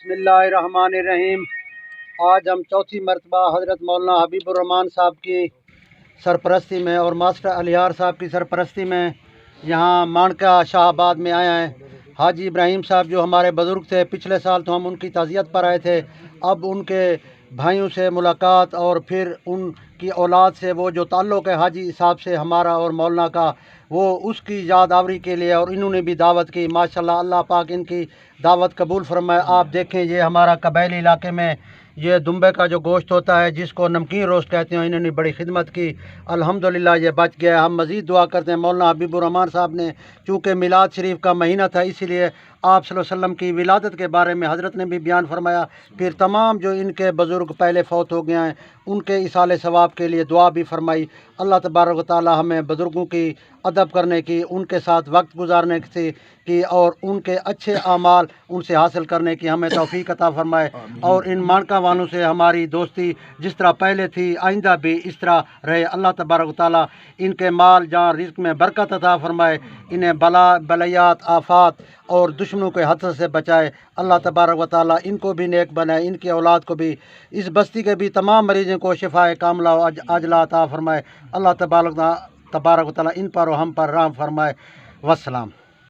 बिस्मिल्लाहिर्रहमानिर्रहीम। आज हम चौथी मरतबा हज़रत मौलाना हबीबुर्रहमान साहब की सरपरस्ती में और मास्टर अलियार साहब की सरपरस्ती में यहाँ मानका शाहबाद में आए हैं। हाजी इब्राहिम साहब जो हमारे बुज़ुर्ग थे, पिछले साल तो हम उनकी ताज़ियत पर आए थे। अब उनके भाइयों से मुलाकात और फिर उनकी औलाद से वो जो ताल्लुक़ है हाजी साहब से हमारा और मौलाना का, वो उसकी याद आवरी के लिए और इन्होंने भी दावत की। माशाल्लाह, अल्लाह पाक इनकी दावत कबूल फरमाए। आप देखें, ये हमारा कबैली इलाके में ये दुम्बे का जो गोश्त होता है जिसको नमकीन रोस्ट कहते हैं, इन्होंने बड़ी खिदमत की। अल्हम्दुलिल्लाह ये बच गया। हम मज़ीद दुआ करते हैं। मौलाना हबीबुर्रहमान साहब ने, चूँकि मिलाद शरीफ का महीना था, इसीलिए आप सल्लल्लाहु अलैहि वसल्लम की विलादत के बारे में हज़रत ने भी बयान फरमाया। फिर तमाम जो इनके बुज़ुर्ग पहले फौत हो गए हैं उनके इसाले सवाब के लिए दुआ भी फरमाई। अल्लाह तबारक व तआला हमें बुज़ुर्गों की अदब करने की, उनके साथ वक्त गुजारने की और उनके अच्छे आमाल उनसे हासिल करने की हमें तौफीक अता फरमाए। और इन मानका वालों से हमारी दोस्ती जिस तरह पहले थी, आइंदा भी इस तरह रहे। अल्लाह तबारक व तआला इनके माल जान रिज़्क में बरकत अता फरमाए, इन्हें बलायात आफात और दुश्मनों के हाथ से बचाए। अल्लाह तबारक व तआला इनको भी नेक बनाए, इनकी औलाद को भी, इस बस्ती के भी तमाम मरीज़ों को शिफाए कामला और आजला अता फरमाए। अल्लाह तबारक व तआला इन पर और हम पर रहम फरमाए। वस्सलाम।